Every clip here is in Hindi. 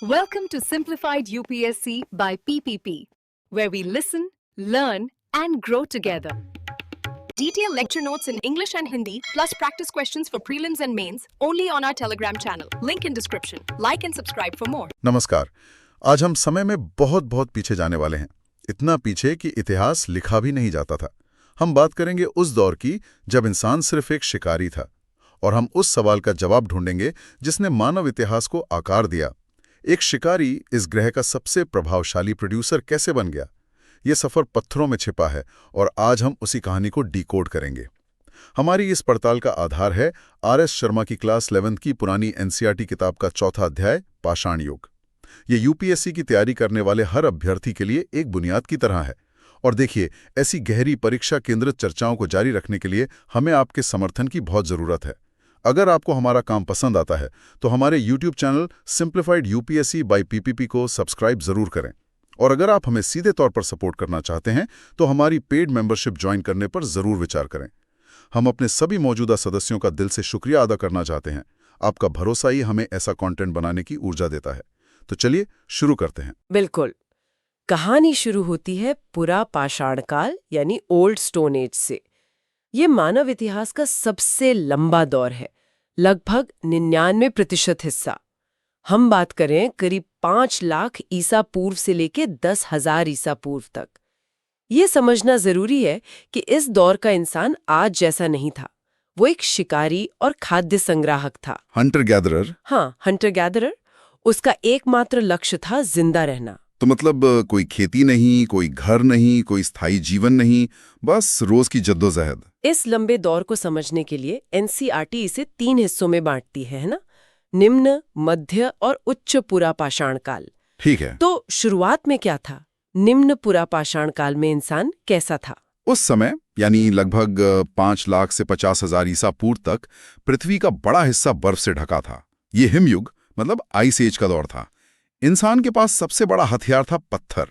Welcome to Simplified UPSC by PPP, where we listen, learn, and grow together. Detailed lecture notes in English and Hindi, plus practice questions for prelims and mains, only on our Telegram channel. Link in description. Like and subscribe for more. नमस्कार। आज हम समय में बहुत पीछे जाने वाले हैं। इतना पीछे कि इतिहास लिखा भी नहीं जाता था। हम बात करेंगे उस दौर की जब इंसान सिर्फ एक शिकारी था, और हम उस सवाल का जवाब ढूंढेंगे जिसने मानव इतिहास को आकार दिया। एक शिकारी इस ग्रह का सबसे प्रभावशाली प्रोड्यूसर कैसे बन गया? ये सफर पत्थरों में छिपा है और आज हम उसी कहानी को डिकोड करेंगे। हमारी इस पड़ताल का आधार है आर.एस. शर्मा की क्लास 11th की पुरानी एनसीईआरटी किताब का चौथा अध्याय, पाषाण युग। ये यूपीएससी की तैयारी करने वाले हर अभ्यर्थी के लिए एक बुनियाद की तरह है। और देखिए, ऐसी गहरी परीक्षा केंद्रित चर्चाओं को जारी रखने के लिए हमें आपके समर्थन की बहुत जरूरत है। अगर आपको हमारा काम पसंद आता है तो हमारे YouTube channel simplified UPSC by PPP को सब्सक्राइब जरूर करें। और अगर आप हमें सीधे तौर पर सपोर्ट करना चाहते हैं तो हमारी पेड मेंबरशिप ज्वाइन करने पर जरूर विचार करें। हम अपने सभी मौजूदा सदस्यों का दिल से शुक्रिया अदा करना चाहते हैं। आपका भरोसा ही हमें ऐसा कंटेंट बनाने की ऊर्जा देता है। तो चलिए शुरू करते हैं। बिल्कुल। कहानी शुरू होती है पुरा पाषाण काल यानी ओल्ड स्टोन एज से। ये मानव इतिहास का सबसे लंबा दौर है, लगभग 99% हिस्सा। हम बात करें करीब 5 लाख ईसा पूर्व से लेके 10,000 ईसा पूर्व तक। ये समझना जरूरी है कि इस दौर का इंसान आज जैसा नहीं था। वो एक शिकारी और खाद्य संग्राहक था। Hunter gatherer. हाँ, हंटर गैदरर। उसका एकमात्र लक्ष्य था जिंदा रहना। तो मतलब कोई खेती नहीं, कोई घर नहीं, कोई स्थायी जीवन नहीं, बस रोज की जद्दोजहद। इस लंबे दौर को समझने के लिए एनसीईआरटी इसे 3 हिस्सों में बांटती है ना? निम्न, मध्य और उच्च पुरा पाषाण काल। ठीक है। तो शुरुआत में क्या था? निम्न पुरा पाषाण काल में इंसान कैसा था? उस समय यानी लगभग 5 लाख से 50,000 ईसा पूर्व तक पृथ्वी का बड़ा हिस्सा बर्फ से ढका था। ये हिमयुग मतलब आइस एज का दौर था। इंसान के पास सबसे बड़ा हथियार था पत्थर,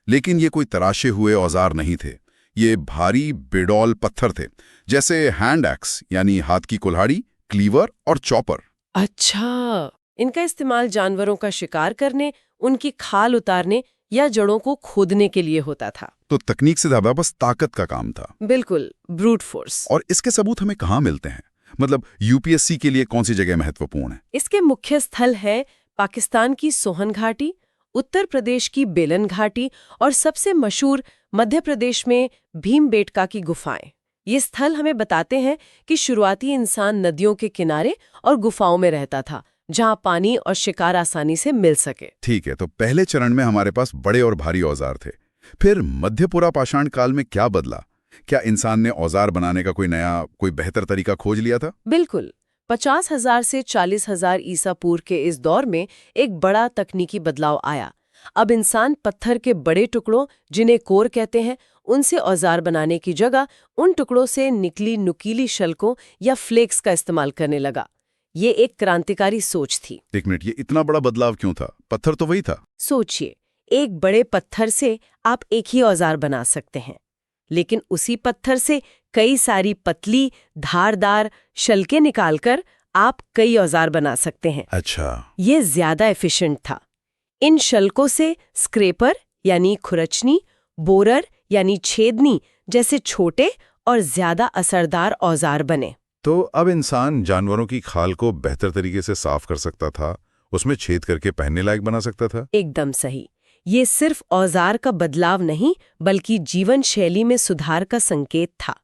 लेकिन ये कोई तराशे हुए औजार नहीं थे। ये भारी बेडौल पत्थर थे, जैसे हैंड एक्स यानी हाथ की कुल्हाड़ी, क्लीवर और चॉपर। अच्छा, इनका इस्तेमाल जानवरों का शिकार करने, उनकी खाल उतारने या जड़ों को खोदने के लिए होता था। तो तकनीक से ज्यादा बस ताकत का काम था। बिल्कुल, ब्रूट फोर्स। और इसके सबूत हमें कहाँ मिलते हैं? मतलब यूपीएससी के लिए कौन सी जगह महत्वपूर्ण है? इसके मुख्य स्थल है पाकिस्तान की सोहन घाटी, उत्तर प्रदेश की बेलन घाटी और सबसे मशहूर मध्य प्रदेश में भीमबेटका की गुफाएं। ये स्थल हमें बताते हैं कि शुरुआती इंसान नदियों के किनारे और गुफाओं में रहता था, जहां पानी और शिकार आसानी से मिल सके। ठीक है, तो पहले चरण में हमारे पास बड़े और भारी औजार थे। फिर मध्यपुरा पाषाण काल में क्या बदला? क्या इंसान ने औजार बनाने का कोई बेहतर तरीका खोज लिया था? बिल्कुल। 50,000 से 40,000 ईसा पूर्व के इस दौर में एक बड़ा तकनीकी बदलाव आया। अब इंसान पत्थर के बड़े टुकड़ों, जिन्हें कोर कहते हैं, उनसे औजार बनाने की जगह उन टुकड़ों से निकली नुकीली शल्कों या फ्लेक्स का इस्तेमाल करने लगा। ये एक क्रांतिकारी सोच थी। एक मिनट, ये इतना बड़ा बदलाव क्यों था? पत्थर तो वही था। सोचिए, एक बड़े पत्थर से आप एक ही औजार बना सकते हैं, लेकिन उसी पत्थर से कई सारी पतली धारदार शल्कें निकालकर आप कई औजार बना सकते हैं। अच्छा। ये ज्यादा एफिशिएंट था। इन शल्कों से स्क्रेपर यानी खुरचनी, बोरर यानी छेदनी जैसे छोटे और ज्यादा असरदार औजार बने। तो अब इंसान जानवरों की खाल को बेहतर तरीके से साफ कर सकता था, उसमें छेद करके पहनने लायक बना सकता था। एकदम सही। ये सिर्फ औजार का बदलाव नहीं, बल्कि जीवन शैली में सुधार का संकेत था।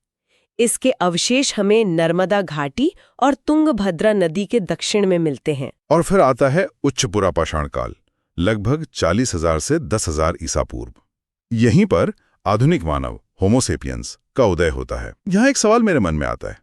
इसके अवशेष हमें नर्मदा घाटी और तुंगभद्रा नदी के दक्षिण में मिलते हैं। और फिर आता है उच्च पुरा पाषाण काल, लगभग 40,000 से 10,000 ईसा पूर्व। यहीं पर आधुनिक मानव होमोसेपियंस का उदय होता है। यहाँ एक सवाल मेरे मन में आता है,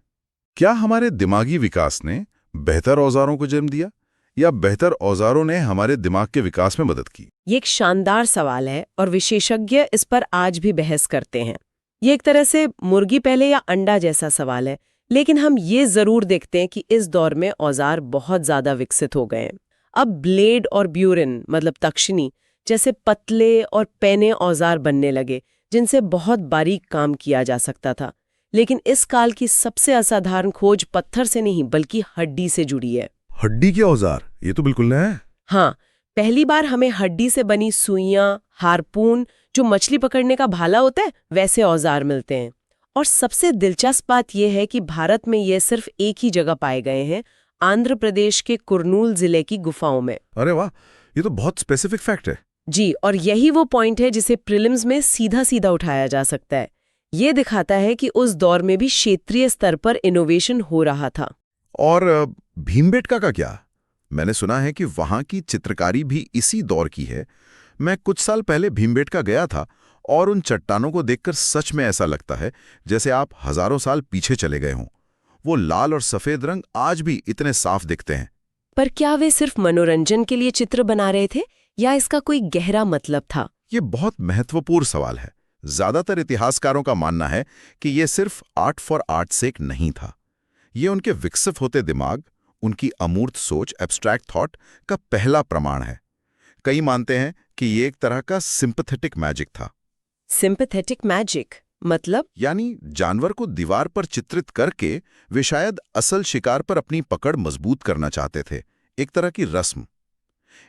क्या हमारे दिमागी विकास ने बेहतर औजारों को जन्म दिया या बेहतर औजारों ने हमारे दिमाग के विकास में मदद की? ये एक शानदार सवाल है और विशेषज्ञ इस पर आज भी बहस करते हैं। ये एक तरह से मुर्गी पहले या अंडा जैसा सवाल है, लेकिन हम ये जरूर देखते हैं कि इस दौर में औजार बहुत ज्यादा विकसित हो गए हैं। अब ब्लेड और ब्यूरिन मतलब तक्षिणी जैसे पतले और पैने औजार बनने लगे, जिनसे बहुत बारीक काम किया जा सकता था। लेकिन इस काल की सबसे असाधारण खोज पत्थर से नहीं बल्कि हड्डी से जुड़ी है। हड्डी के औजार? ये तो बिल्कुल नया है। हाँ, पहली बार हमें हड्डी से बनी सुइयां, हारपून, जो मछली पकड़ने का भाला होता है, वैसे औजार मिलते हैं। और सबसे दिलचस्प बात यह है कि भारत में ये सिर्फ एक ही जगह पाए गए हैं, आंध्र प्रदेश के कुर्नूल जिले की गुफाओं में। अरे वाह, ये तो बहुत स्पेसिफिक फैक्ट है। जी, और यही वो पॉइंट है जिसे प्रीलिम्स में सीधा सीधा उठाया जा सकता है। ये दिखाता है कि उस दौर में भी क्षेत्रीय स्तर पर इनोवेशन हो रहा था। और भीमबेटका का क्या? मैंने सुना है कि वहां की चित्रकारी भी इसी दौर की है। मैं कुछ साल पहले भीमबेटका गया था और उन चट्टानों को देखकर सच में ऐसा लगता है जैसे आप हजारों साल पीछे चले गए हों। वो लाल और सफेद रंग आज भी इतने साफ दिखते हैं। पर क्या वे सिर्फ मनोरंजन के लिए चित्र बना रहे थे या इसका कोई गहरा मतलब था? ये बहुत महत्वपूर्ण सवाल है। ज्यादातर इतिहासकारों का मानना है कि ये सिर्फ आर्ट फॉर आर्ट सेक नहीं था। ये उनके विकसित होते दिमाग, उनकी अमूर्त सोच, एब्स्ट्रैक्ट थॉट का पहला प्रमाण है। कई मानते हैं कि ये एक तरह का सिंपैथेटिक मैजिक था। सिंपैथेटिक मैजिक मतलब? यानी जानवर को दीवार पर चित्रित करके वे शायद असल शिकार पर अपनी पकड़ मजबूत करना चाहते थे, एक तरह की रस्म।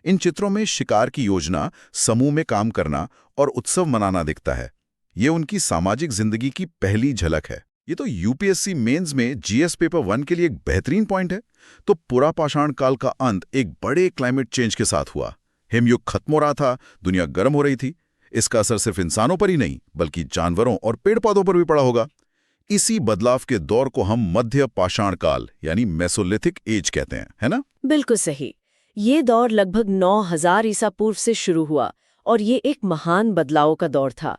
इन चित्रों में शिकार की योजना, समूह में काम करना और उत्सव मनाना दिखता है। ये उनकी सामाजिक जिंदगी की पहली झलक है। ये तो यूपीएससी मेंस में जीएस पेपर 1 के लिए एक बेहतरीन पॉइंट है। तो पूरा पाषाण काल का अंत एक बड़े क्लाइमेट चेंज के साथ हुआ। हिमयुग खत्म हो रहा था, दुनिया गर्म हो रही थी। इसका असर सिर्फ इंसानों पर ही नहीं बल्कि जानवरों और पेड़ पौधों पर भी पड़ा होगा। इसी बदलाव के दौर को हम मध्य पाषाण काल यानी मेसोलिथिक एज कहते हैं, है ना? बिल्कुल सही। ये दौर लगभग 9000 ईसा पूर्व से शुरू हुआ और ये एक महान बदलाव का दौर था।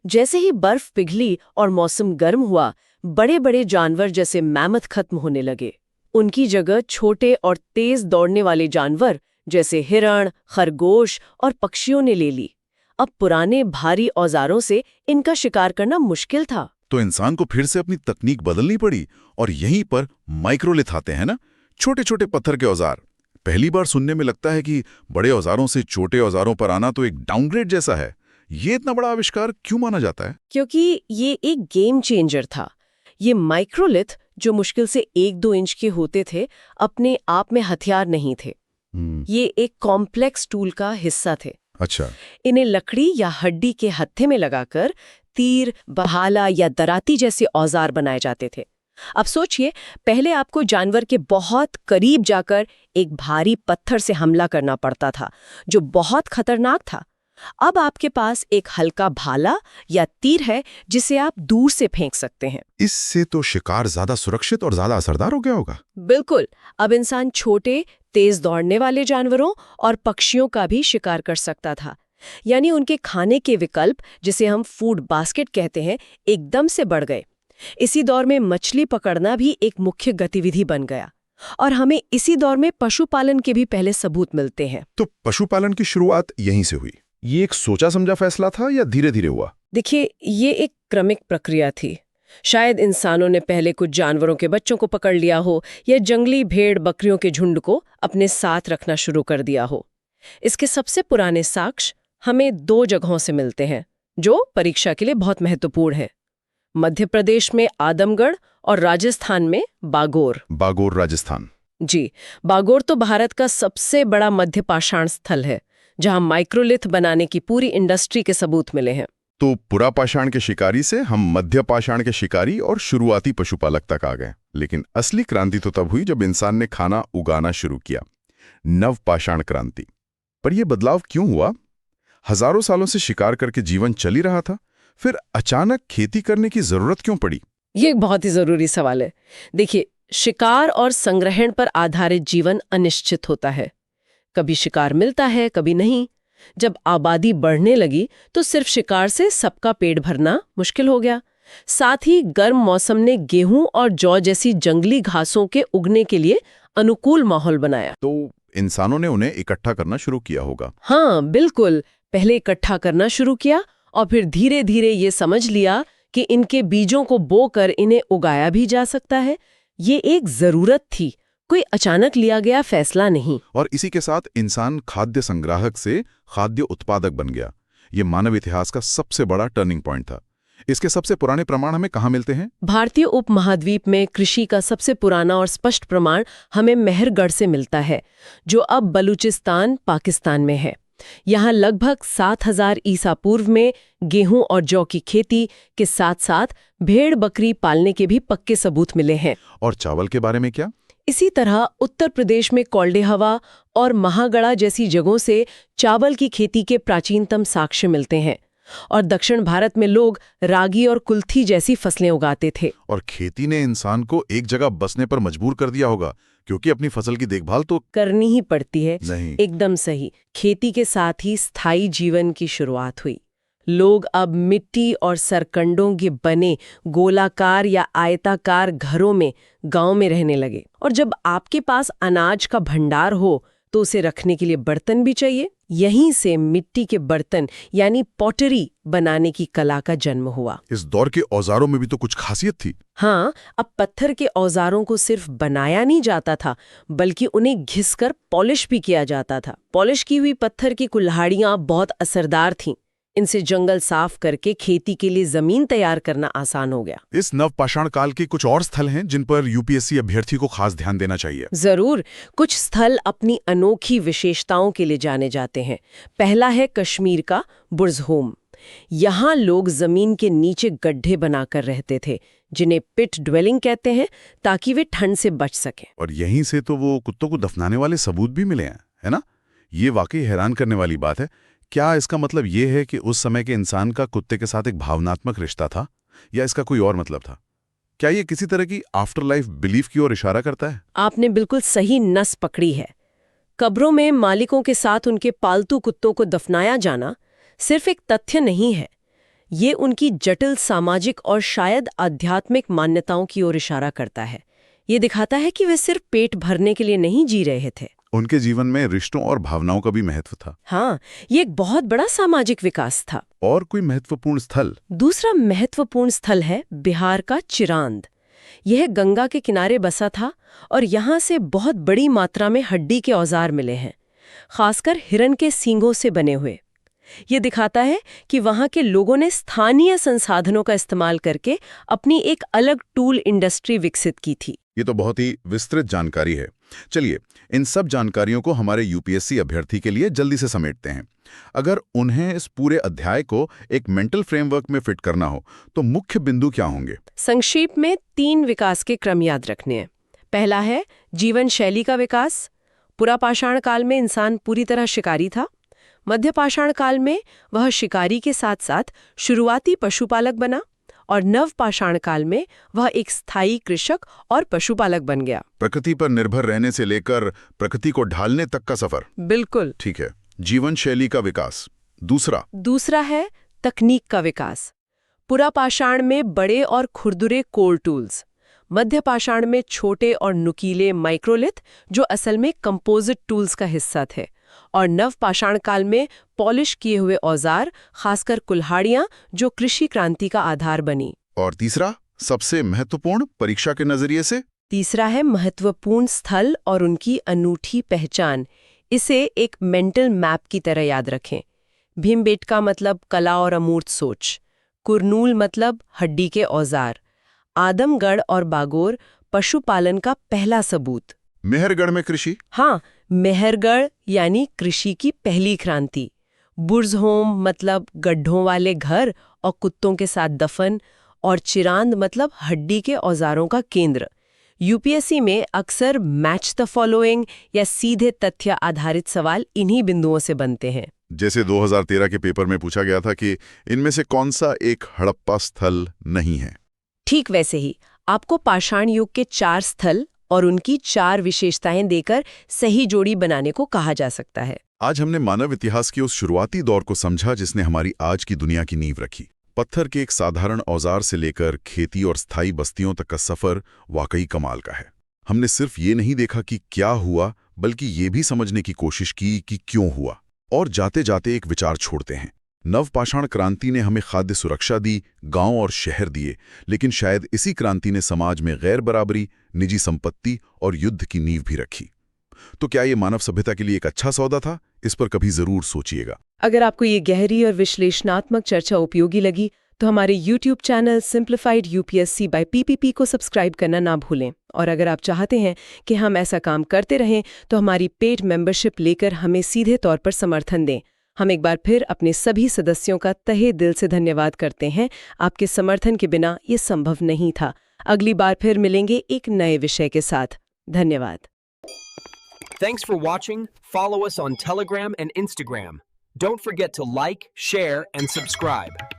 जैसे ही बर्फ पिघली और मौसम गर्म हुआ, बड़े बड़े जानवर जैसे मैमथ खत्म होने लगे। उनकी जगह छोटे और तेज दौड़ने वाले जानवर जैसे हिरण, खरगोश और पक्षियों ने ले ली। अब पुराने भारी औजारों से इनका शिकार करना मुश्किल था। तो इंसान को फिर से अपनी तकनीक बदलनी पड़ी और यहीं पर माइक्रोलिथ आते हैं ना, छोटे छोटे पत्थर के औजार। पहली बार सुनने में लगता है कि बड़े औजारों से छोटे औजारों पर आना तो एक डाउनग्रेड जैसा है। ये इतना बड़ा आविष्कार क्यों माना जाता है? क्योंकि ये एक गेम चेंजर था। ये माइक्रोलिथ, जो मुश्किल से 1-2 इंच के होते थे, अपने आप में हथियार नहीं थे। ये एक कॉम्प्लेक्स टूल का हिस्सा थे। अच्छा। इन्हें लकड़ी या हड्डी के हत्थे में लगाकर तीर, बहाला या दराती जैसे औजार बनाए जाते थे। अब सोचिए, पहले आपको जानवर के बहुत करीब जाकर एक भारी पत्थर से हमला करना पड़ता था, जो बहुत खतरनाक था। अब आपके पास एक हल्का भाला या तीर है जिसे आप दूर से फेंक सकते हैं। इससे तो शिकार ज्यादा सुरक्षित और ज्यादा असरदार हो गया होगा। बिल्कुल। अब इंसान छोटे, तेज दौड़ने वाले जानवरों और पक्षियों का भी शिकार कर सकता था। यानी उनके खाने के विकल्प, जिसे हम फूड बास्केट कहते हैं, एकदम से बढ़ गए। इसी दौर में मछली पकड़ना भी एक मुख्य गतिविधि बन गया और हमें इसी दौर में पशुपालन के भी पहले सबूत मिलते हैं। तो पशुपालन की शुरुआत यहीं से हुई। ये एक सोचा समझा फैसला था या धीरे धीरे हुआ? देखिए, ये एक क्रमिक प्रक्रिया थी। शायद इंसानों ने पहले कुछ जानवरों के बच्चों को पकड़ लिया हो या जंगली भेड़ बकरियों के झुंड को अपने साथ रखना शुरू कर दिया हो। इसके सबसे पुराने साक्ष्य हमें 2 जगहों से मिलते हैं जो परीक्षा के लिए बहुत महत्वपूर्ण है। मध्य प्रदेश में आदमगढ़ और राजस्थान में बागोर। बागोर राजस्थान। जी, बागोर तो भारत का सबसे बड़ा मध्य पाषाण स्थल है जहां माइक्रोलिथ बनाने की पूरी इंडस्ट्री के सबूत मिले हैं। तो पुरा पाषाण के शिकारी से हम मध्य पाषाण के शिकारी और शुरुआती पशुपालक तक आ गए। लेकिन असली क्रांति तो तब हुई जब इंसान ने खाना उगाना शुरू किया, नव पाषाण क्रांति। पर यह बदलाव क्यों हुआ? हजारों सालों से शिकार करके जीवन चल ही रहा था, फिर अचानक खेती करने की जरूरत क्यों पड़ी? ये एक बहुत ही जरूरी सवाल है। देखिए, शिकार और संग्रहण पर आधारित जीवन अनिश्चित होता है। कभी शिकार मिलता है, कभी नहीं। जब आबादी बढ़ने लगी तो सिर्फ शिकार से सबका पेट भरना मुश्किल हो गया। साथ ही गर्म मौसम ने गेहूं और जौ जैसी जंगली घासों के उगने के लिए अनुकूल माहौल बनाया। तो इंसानों ने उन्हें इकट्ठा करना शुरू किया होगा। हाँ, बिल्कुल। पहले इकट्ठा करना शुरू किया और फिर धीरे धीरे ये समझ लिया कि इनके बीजों को बोकर इन्हें उगाया भी जा सकता है। ये एक जरूरत थी, कोई अचानक लिया गया फैसला नहीं। और इसी के साथ इंसान खाद्य संग्राहक से खाद्य उत्पादक बन गया। ये मानव इतिहास का सबसे बड़ा टर्निंग पॉइंट था। इसके सबसे पुराने प्रमाण हमें कहाँ मिलते हैं? भारतीय उपमहाद्वीप में कृषि का सबसे पुराना और स्पष्ट प्रमाण हमें मेहरगढ़ से मिलता है, जो अब बलूचिस्तान, पाकिस्तान में है। यहाँ लगभग 7000 ईसा पूर्व में गेहूं और जौ की खेती के साथ साथ भेड़ बकरी पालने के भी पक्के सबूत मिले हैं। और चावल के बारे में क्या? इसी तरह उत्तर प्रदेश में कौल्डेहवा और महागढ़ा जैसी जगहों से चावल की खेती के प्राचीनतम साक्ष्य मिलते हैं। और दक्षिण भारत में लोग रागी और कुल्थी जैसी फसलें उगाते थे। और खेती ने इंसान को एक जगह बसने पर मजबूर कर दिया होगा, क्योंकि अपनी फसल की देखभाल तो करनी ही पड़ती है। नहीं। एकदम सही। खेती के साथ ही स्थायी जीवन की शुरुआत हुई। लोग अब मिट्टी और सरकंडों के बने गोलाकार या आयताकार घरों में गांव में रहने लगे। और जब आपके पास अनाज का भंडार हो तो उसे रखने के लिए बर्तन भी चाहिए। यहीं से मिट्टी के बर्तन यानी पॉटरी बनाने की कला का जन्म हुआ। इस दौर के औजारों में भी तो कुछ खासियत थी। हाँ, अब पत्थर के औजारों को सिर्फ बनाया नहीं जाता था, बल्कि उन्हें घिसकर पॉलिश भी किया जाता था। पॉलिश की हुई पत्थर की कुल्हाड़ियां बहुत असरदार थीं। इनसे जंगल साफ करके खेती के लिए जमीन तैयार करना आसान हो गया। इस नवपाषाण काल के कुछ और स्थल हैं जिन पर यूपीएससी अभ्यर्थी को खास ध्यान देना चाहिए। जरूर। कुछ स्थल अपनी अनोखी विशेषताओं के लिए जाने जाते हैं। पहला है कश्मीर का बुर्ज़होम। यहाँ लोग जमीन के नीचे गड्ढे बनाकर रहते थे, जिन्हें पिट ड्वेलिंग कहते हैं, ताकि वे ठंड से बच सकें। और यहीं से तो वो कुत्तों को दफनाने वाले सबूत भी मिले हैं, है ना? ये वाकई हैरान करने वाली बात है। क्या इसका मतलब ये है कि उस समय के इंसान का कुत्ते के साथ एक भावनात्मक रिश्ता था, या इसका कोई और मतलब था? क्या ये किसी तरह की आफ्टर लाइफ बिलीफ की ओर इशारा करता है? आपने बिल्कुल सही नस पकड़ी है। कब्रों में मालिकों के साथ उनके पालतू कुत्तों को दफनाया जाना सिर्फ एक तथ्य नहीं है, ये उनकी जटिल सामाजिक और शायद आध्यात्मिक मान्यताओं की ओर इशारा करता है। ये दिखाता है कि वे सिर्फ पेट भरने के लिए नहीं जी रहे थे। उनके जीवन में रिश्तों और भावनाओं का भी महत्व था। हाँ, ये एक बहुत बड़ा सामाजिक विकास था। और कोई महत्वपूर्ण स्थल? दूसरा महत्वपूर्ण स्थल है बिहार का चिरांद। यह गंगा के किनारे बसा था और यहाँ से बहुत बड़ी मात्रा में हड्डी के औजार मिले हैं, खासकर हिरन के सींगों से बने हुए। ये दिखाता है कि वहाँ के लोगों ने स्थानीय संसाधनों का इस्तेमाल करके अपनी एक अलग टूल इंडस्ट्री विकसित की थी। ये तो बहुत ही विस्तृत जानकारी है। चलिए, इन सब जानकारियों को हमारे यूपीएससी अभ्यर्थी के लिए जल्दी से समेटते हैं। अगर उन्हें इस पूरे अध्याय को एक मेंटल फ्रेमवर्क में फिट करना हो तो मुख्य बिंदु क्या होंगे? संक्षेप में 3 विकास के क्रम याद रखने हैं। पहला है जीवन शैली का विकास। पुरापाषाण काल में इंसान पूरी तरह शिकारी था। मध्य पाषाण काल में वह शिकारी के साथ साथ शुरुआती पशुपालक बना और नव पाषाण काल में वह एक स्थायी कृषक और पशुपालक बन गया। प्रकृति पर निर्भर रहने से लेकर प्रकृति को ढालने तक का सफर। बिल्कुल ठीक है। जीवन शैली का विकास। दूसरा है तकनीक का विकास। पुरापाषाण में बड़े और खुरदुरे कोर टूल्स, मध्य पाषाण में छोटे और नुकीले माइक्रोलिथ जो असल में कंपोजिट टूल्स का हिस्सा थे, और नव पाषाण काल में पॉलिश किए हुए औजार, खासकर कुल्हाड़ियां जो कृषि क्रांति का आधार बनी। और तीसरा, सबसे महत्वपूर्ण, परीक्षा के नजरिए से? तीसरा है महत्वपूर्ण स्थल और उनकी अनूठी पहचान। इसे एक मेंटल मैप की तरह याद रखें। भीमबेटका मतलब कला और अमूर्त सोच, कुरनूल मतलब हड्डी के औजार, आदमगढ़ और बागोर पशुपालन का पहला सबूत। मेहरगढ़ में कृषि? हाँ, मेहरगढ़ यानी कृषि की पहली क्रांति। बुर्ज़होम मतलब गड्ढों वाले घर और कुत्तों के साथ दफन, और चिरांद मतलब हड्डी के औजारों का केंद्र। यूपीएससी में अक्सर मैच द फॉलोइंग या सीधे तथ्य आधारित सवाल इन्हीं बिंदुओं से बनते हैं। जैसे 2013 के पेपर में पूछा गया था कि इनमें से कौन सा एक हड़प्पा स्थल नहीं है। ठीक वैसे ही आपको पाषाण युग के 4 स्थल और उनकी 4 विशेषताएं देकर सही जोड़ी बनाने को कहा जा सकता है। आज हमने मानव इतिहास के उस शुरुआती दौर को समझा जिसने हमारी आज की दुनिया की नींव रखी। पत्थर के एक साधारण औजार से लेकर खेती और स्थायी बस्तियों तक का सफर वाकई कमाल का है। हमने सिर्फ ये नहीं देखा कि क्या हुआ, बल्कि ये भी समझने की कोशिश की कि क्यों हुआ। और जाते जाते एक विचार छोड़ते हैं। नवपाषाण क्रांति ने हमें खाद्य सुरक्षा दी, गांव और शहर दिए, लेकिन शायद इसी क्रांति ने समाज में गैर बराबरी, निजी संपत्ति और युद्ध की नींव भी रखी। तो क्या ये मानव सभ्यता के लिए एक अच्छा सौदा था? इस पर कभी जरूर सोचिएगा। अगर आपको ये गहरी और विश्लेषणात्मक चर्चा उपयोगी लगी तो हमारे YouTube channel simplified UPSC by PPP को सब्सक्राइब करना ना भूलें। और अगर आप चाहते हैं कि हम ऐसा काम करते रहें तो हमारी पेड मेंबरशिप लेकर हमें सीधे तौर पर समर्थन दें। हम एक बार फिर अपने सभी सदस्यों का तहे दिल से धन्यवाद करते हैं। आपके समर्थन के बिना ये संभव नहीं था। अगली बार फिर मिलेंगे एक नए विषय के साथ। धन्यवाद। Thanks for watching. Follow us on Telegram and Instagram. Don't forget to like, share, and subscribe.